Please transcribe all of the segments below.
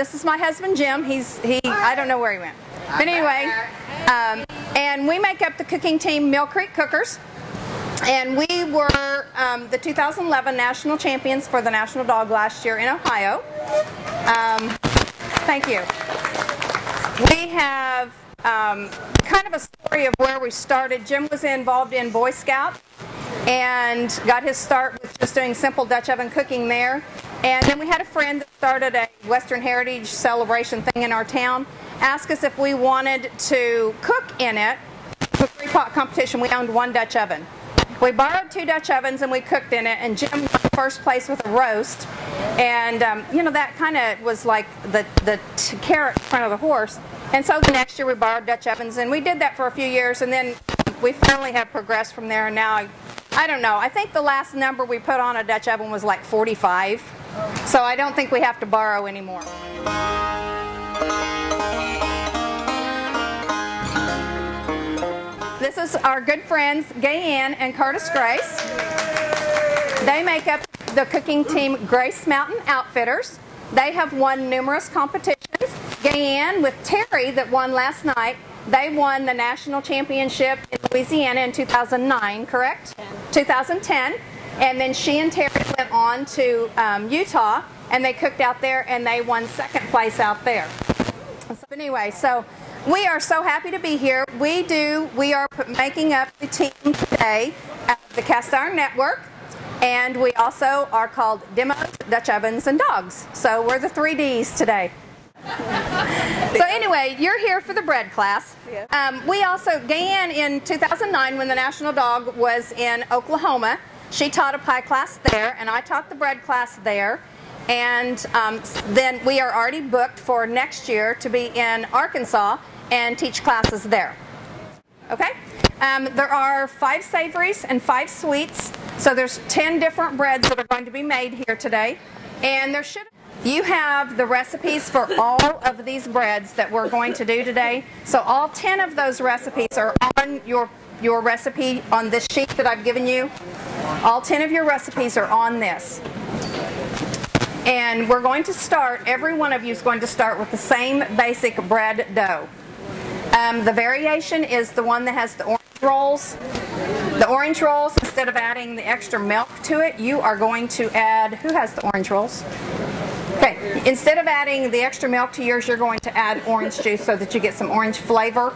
this is my husband Jim. I don't know where he went. But anyway, and we make up the cooking team Mill Creek Cookers. And we were the 2011 national champions for the National Dog last year in Ohio. Thank you. We have kind of a story of where we started. Jim was involved in Boy Scout and got his start with just doing simple Dutch oven cooking there. And then we had a friend that started a Western Heritage celebration thing in our town, asked us if we wanted to cook in it. For 3-pot competition, we owned 1 Dutch oven. We borrowed 2 Dutch ovens and we cooked in it, and Jim won first place with a roast. And, you know, that kind of was like the carrot in front of the horse. And so the next year we borrowed Dutch ovens, and we did that for a few years, and then we finally have progressed from there. And now, I don't know, I think the last number we put on a Dutch oven was like 45. So I don't think we have to borrow anymore. This is our good friends, Gaye and Curtis Grace. They make up the cooking team Grace Mountain Outfitters. They have won numerous competitions. Gaye with Terry that won last night, they won the national championship in Louisiana in 2009, correct? 2010. And then she and Terry went on to Utah, and they cooked out there, and they won 2nd place out there. So anyway, so we are so happy to be here. We are making up the team today at the Cast Iron Network, and we also are called Demos, Dutch Ovens, and Dogs. So we're the 3 Ds today. So anyway, you're here for the bread class. We also, Gaye in 2009, when the National Dog was in Oklahoma, she taught a pie class there, and I taught the bread class there. And then we are already booked for next year to be in Arkansas and teach classes there. Okay? There are 5 savories and 5 sweets. So there's 10 different breads that are going to be made here today. And you have the recipes for all of these breads that we're going to do today. So all 10 of those recipes are on your recipe on this sheet that I've given you. All 10 of your recipes are on this. And we're going to start, every one of you is going to start with the same basic bread dough. The variation is the one that has the orange rolls. The orange rolls, instead of adding the extra milk to it, you are going to add, who has the orange rolls? Okay, instead of adding the extra milk to yours, you're going to add orange juice so that you get some orange flavor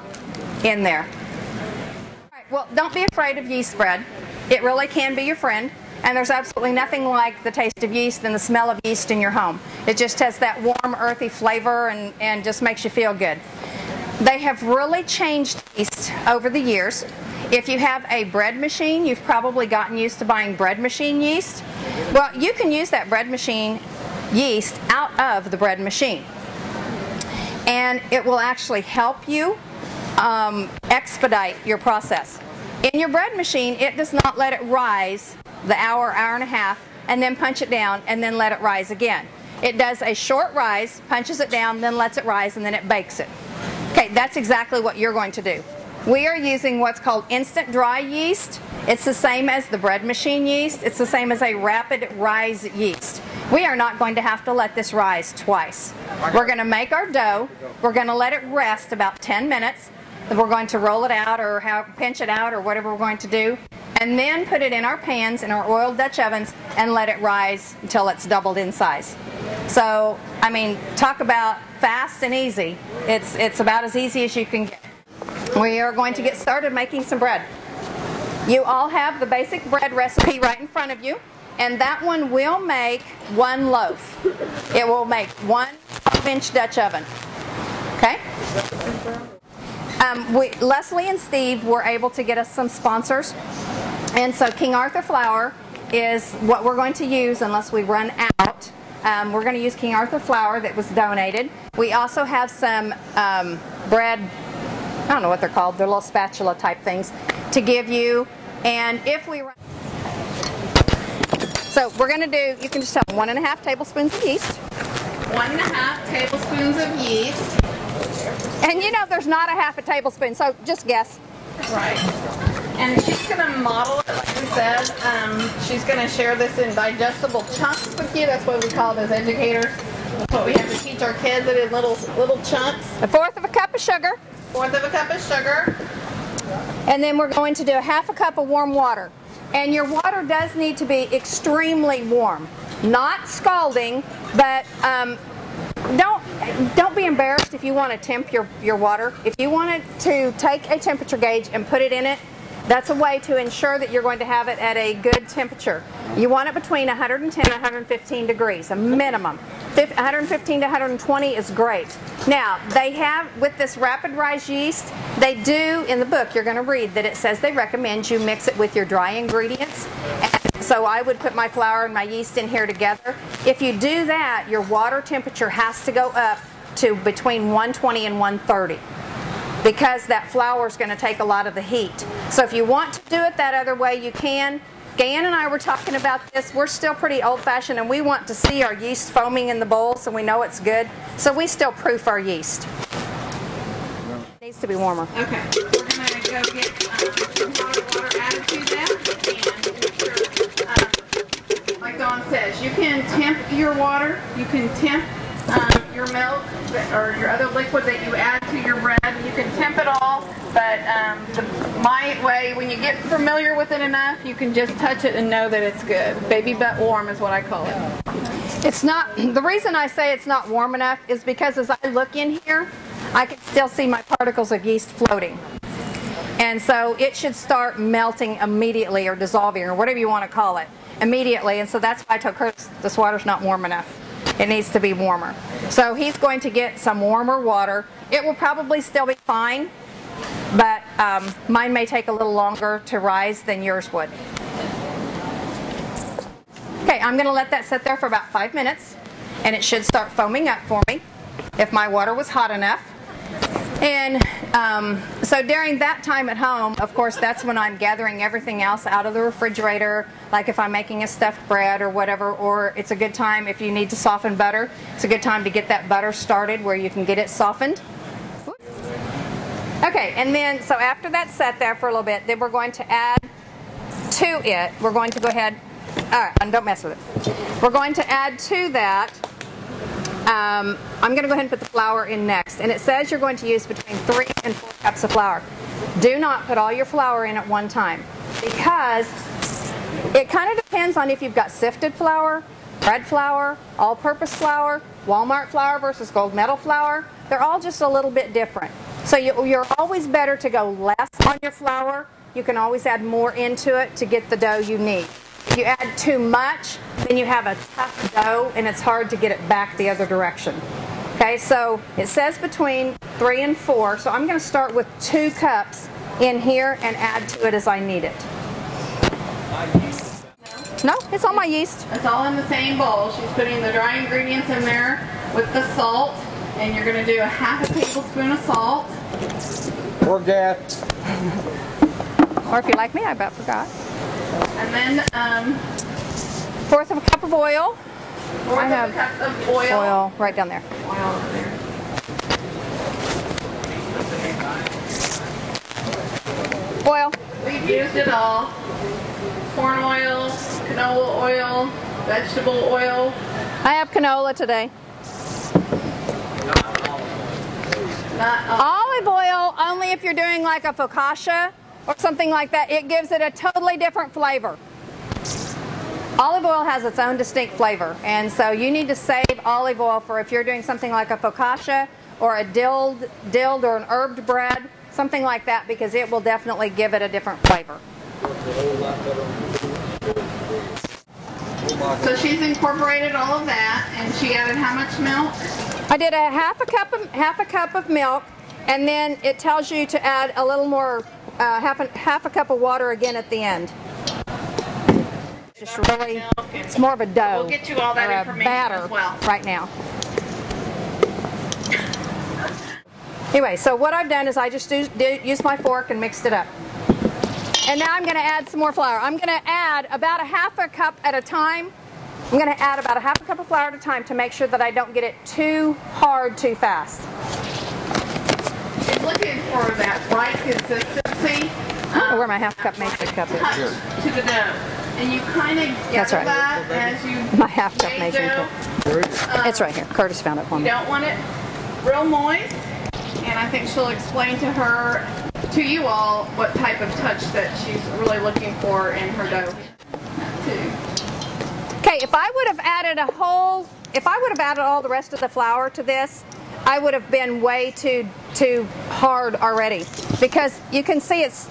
in there. All right, well, don't be afraid of yeast bread. It really can be your friend. And there's absolutely nothing like the taste of yeast and the smell of yeast in your home. It just has that warm, earthy flavor and just makes you feel good. They have really changed yeast over the years. If you have a bread machine, you've probably gotten used to buying bread machine yeast. Well, you can use that bread machine yeast out of the bread machine. And it will actually help you expedite your process. In your bread machine, it does not let it rise the hour and a half, and then punch it down, and then let it rise again. It does a short rise, punches it down, then lets it rise, and then it bakes it. Okay, that's exactly what you're going to do. We are using what's called instant dry yeast. It's the same as the bread machine yeast. It's the same as a rapid rise yeast. We are not going to have to let this rise twice. We're going to make our dough. We're going to let it rest about 10 minutes. Then we're going to roll it out or pinch it out or whatever we're going to do. And then put it in our pans, in our oiled Dutch ovens, and let it rise until it's doubled in size. So, I mean, talk about fast and easy. It's about as easy as you can get. We are going to get started making some bread. You all have the basic bread recipe right in front of you, and that one will make 1 loaf. It will make 1 12-inch Dutch oven. Okay? Leslie and Steve were able to get us some sponsors. And so King Arthur flour is what we're going to use unless we run out. We're going to use King Arthur flour that was donated. We also have some bread, I don't know what they're called, they're little spatula type things, to give you. And if we run... So we're going to do, you can just have 1.5 tablespoons of yeast. 1.5 tablespoons of yeast. And you know there's not a 1/2 tablespoon, so just guess. Right. And she's going to model it, like we said. She's going to share this in digestible chunks with you. That's what we call it as educators. That's what we have to teach our kids it in little chunks. 1/4 of a cup of sugar. 1/4 of a cup of sugar. And then we're going to do 1/2 cup of warm water. And your water does need to be extremely warm. Not scalding, but don't be embarrassed if you want to temp your water. If you wanted to take a temperature gauge and put it in it, that's a way to ensure that you're going to have it at a good temperature. You want it between 110 and 115 degrees, a minimum. 115 to 120 is great. Now, they have, with this rapid rise yeast, they do, in the book you're going to read that it says they recommend you mix it with your dry ingredients. And so I would put my flour and my yeast in here together. If you do that, your water temperature has to go up to between 120 and 130. Because that flour is going to take a lot of the heat. So if you want to do it that other way, you can. Gaye and I were talking about this. We're still pretty old-fashioned, and we want to see our yeast foaming in the bowl so we know it's good. So we still proof our yeast. It needs to be warmer. Okay, we're going to go get some hot water added to that. And like Dawn says, you can temp your water. You can temp your milk or your other liquid that you add to your bread. You can temp it all, but my way, when you get familiar with it enough, you can just touch it and know that it's good. Baby butt warm is what I call it. It's not, the reason I say it's not warm enough is because as I look in here, I can still see my particles of yeast floating. And so it should start melting immediately or dissolving or whatever you want to call it immediately. And so that's why I told Curtis this water's not warm enough. It needs to be warmer. So he's going to get some warmer water. It will probably still be fine, but mine may take a little longer to rise than yours would. Okay, I'm going to let that sit there for about 5 minutes, and it should start foaming up for me if my water was hot enough. And so during that time at home, of course, that's when I'm gathering everything else out of the refrigerator, like if I'm making a stuffed bread or whatever, or it's a good time if you need to soften butter. It's a good time to get that butter started where you can get it softened. Okay, and then, so after that's set there for a little bit, then we're going to add to it, we're going to go ahead, all right, and don't mess with it. We're going to add to that, I'm going to go ahead and put the flour in next. And it says you're going to use between 3 and 4 cups of flour. Do not put all your flour in at one time, because it kind of depends on if you've got sifted flour, bread flour, all-purpose flour, Walmart flour versus gold medal flour. They're all just a little bit different. So you're always better to go less on your flour. You can always add more into it to get the dough you need. If you add too much, then you have a tough dough and it's hard to get it back the other direction. Okay, so it says between 3 and 4, so I'm going to start with 2 cups in here and add to it as I need it. No, it's all my yeast. It's all in the same bowl. She's putting the dry ingredients in there with the salt, and you're going to do a 1/2 tablespoon of salt. Forget. Or if you like me, I about forgot. And then 1/4 of a cup of oil. 1/4 of a cup of oil. Oil right down there. Oil over there. Oil. We've used it all. Corn oil, canola oil, vegetable oil. I have canola today. Not all. Olive oil only if you're doing like a focaccia or something like that. It gives it a totally different flavor. Olive oil has its own distinct flavor, and so you need to save olive oil for if you're doing something like a focaccia or a dilled or an herbed bread, something like that, because it will definitely give it a different flavor. So she's incorporated all of that, and she added how much milk? I did a half a cup of milk, and then it tells you to add a little more, half a cup of water again at the end. Just really, it's more of a dough. We'll get you all that or a information batter as well. right now. Anyway, so what I've done is I just used my fork and mixed it up. And now I'm going to add some more flour. I'm going to add about a 1/2 cup at a time. I'm going to add about a 1/2 cup of flour at a time to make sure that I don't get it too hard too fast. She's looking for that right consistency. I don't know where my 1/2 cup makes a cup is. To the dough. And you kind of gather right. that as you My half cup make measuring dough. cup. It's right here. Curtis found it for You me. don't want it real moist, and I think she'll explain to you all what type of touch that she's really looking for in her dough too. Okay, if I would have added all the rest of the flour to this, I would have been way too hard already, because you can see it's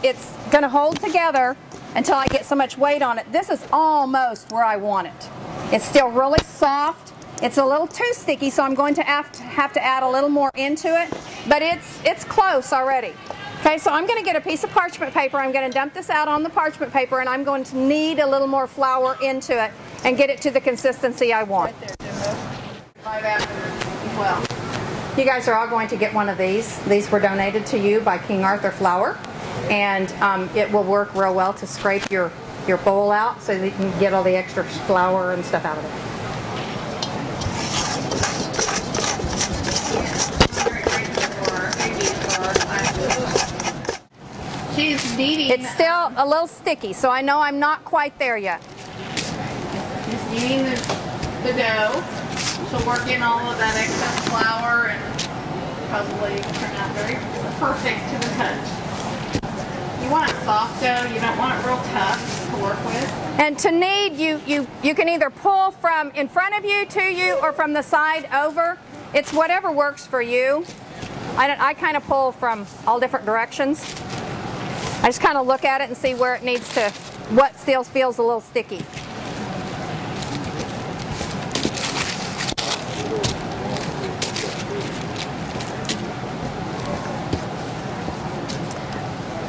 going to hold together until I get so much weight on it. This is almost where I want it. It's still really soft. It's a little too sticky, so I'm going to have to add a little more into it, but it's close already. Okay, so I'm going to get a piece of parchment paper. I'm going to dump this out on the parchment paper, and I'm going to knead a little more flour into it and get it to the consistency I want. Right after as well. You guys are all going to get one of these. These were donated to you by King Arthur Flour, and it will work real well to scrape your bowl out so that you can get all the extra flour and stuff out of it. She's kneading. It's still a little sticky, so I know I'm not quite there yet. She's kneading the dough. She'll work in all of that excess flour and probably turn out very perfect to the touch. You want it soft dough. You don't want it real tough to work with. And to knead, you can either pull from in front of you to you or from the side over. It's whatever works for you. I kind of pull from all different directions. I just kind of look at it and see where it needs to, what still feels a little sticky.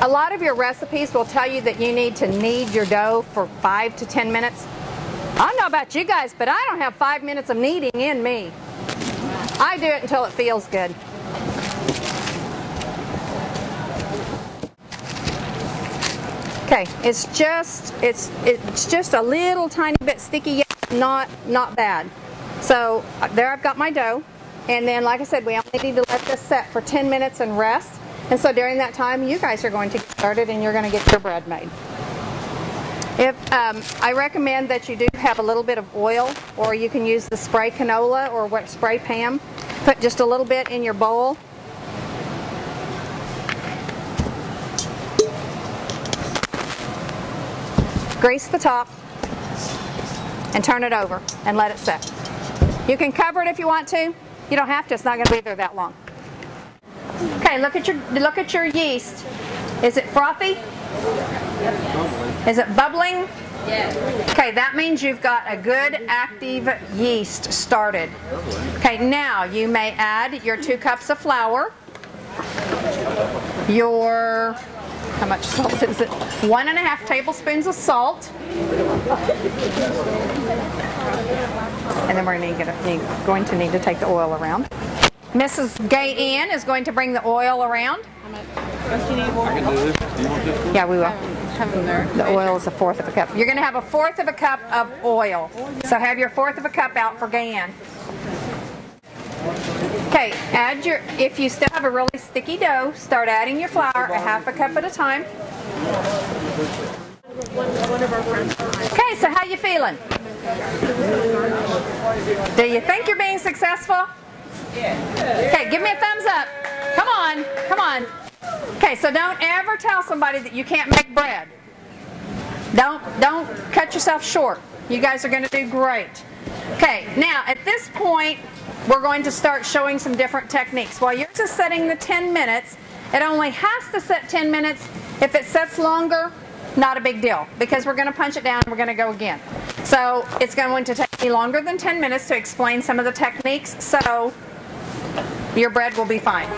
A lot of your recipes will tell you that you need to knead your dough for 5 to 10 minutes. I don't know about you guys, but I don't have 5 minutes of kneading in me. I do it until it feels good. Okay, it's just a little tiny bit sticky, yet not bad. So there I've got my dough, and then like I said, we only need to let this set for 10 minutes and rest. And so during that time, you guys are going to get started and you're going to get your bread made. I recommend that you do have a little bit of oil, or you can use the spray canola or spray Pam. Put just a little bit in your bowl. Grease the top and turn it over and let it set. You can cover it if you want to. You don't have to. It's not going to be there that long. Okay, look at your yeast. Is it frothy? Is it bubbling? Yes. Okay, that means you've got a good active yeast started. Okay, now you may add your 2 cups of flour. How much salt is it? 1.5 tablespoons of salt. And then we're going to need to take the oil around. Mrs. Gaye Ann is going to bring the oil around. I can do this. Do you want this? Yeah, we will. The oil is 1/4 of a cup. You're going to have 1/4 of a cup of oil. So have your 1/4 of a cup out for Gaye Ann. Okay, if you still have a really sticky dough, start adding your flour 1/2 cup at a time. Okay, so how you feeling? Do you think you're being successful? Okay, give me a thumbs up. Come on, come on. Okay, so don't ever tell somebody that you can't make bread. Don't cut yourself short. You guys are going to do great. Okay, now at this point, we're going to start showing some different techniques. While yours is setting the 10 minutes, it only has to set 10 minutes. If it sets longer, not a big deal, because we're going to punch it down and we're going to go again. So it's going to take me longer than 10 minutes to explain some of the techniques, so your bread will be fine.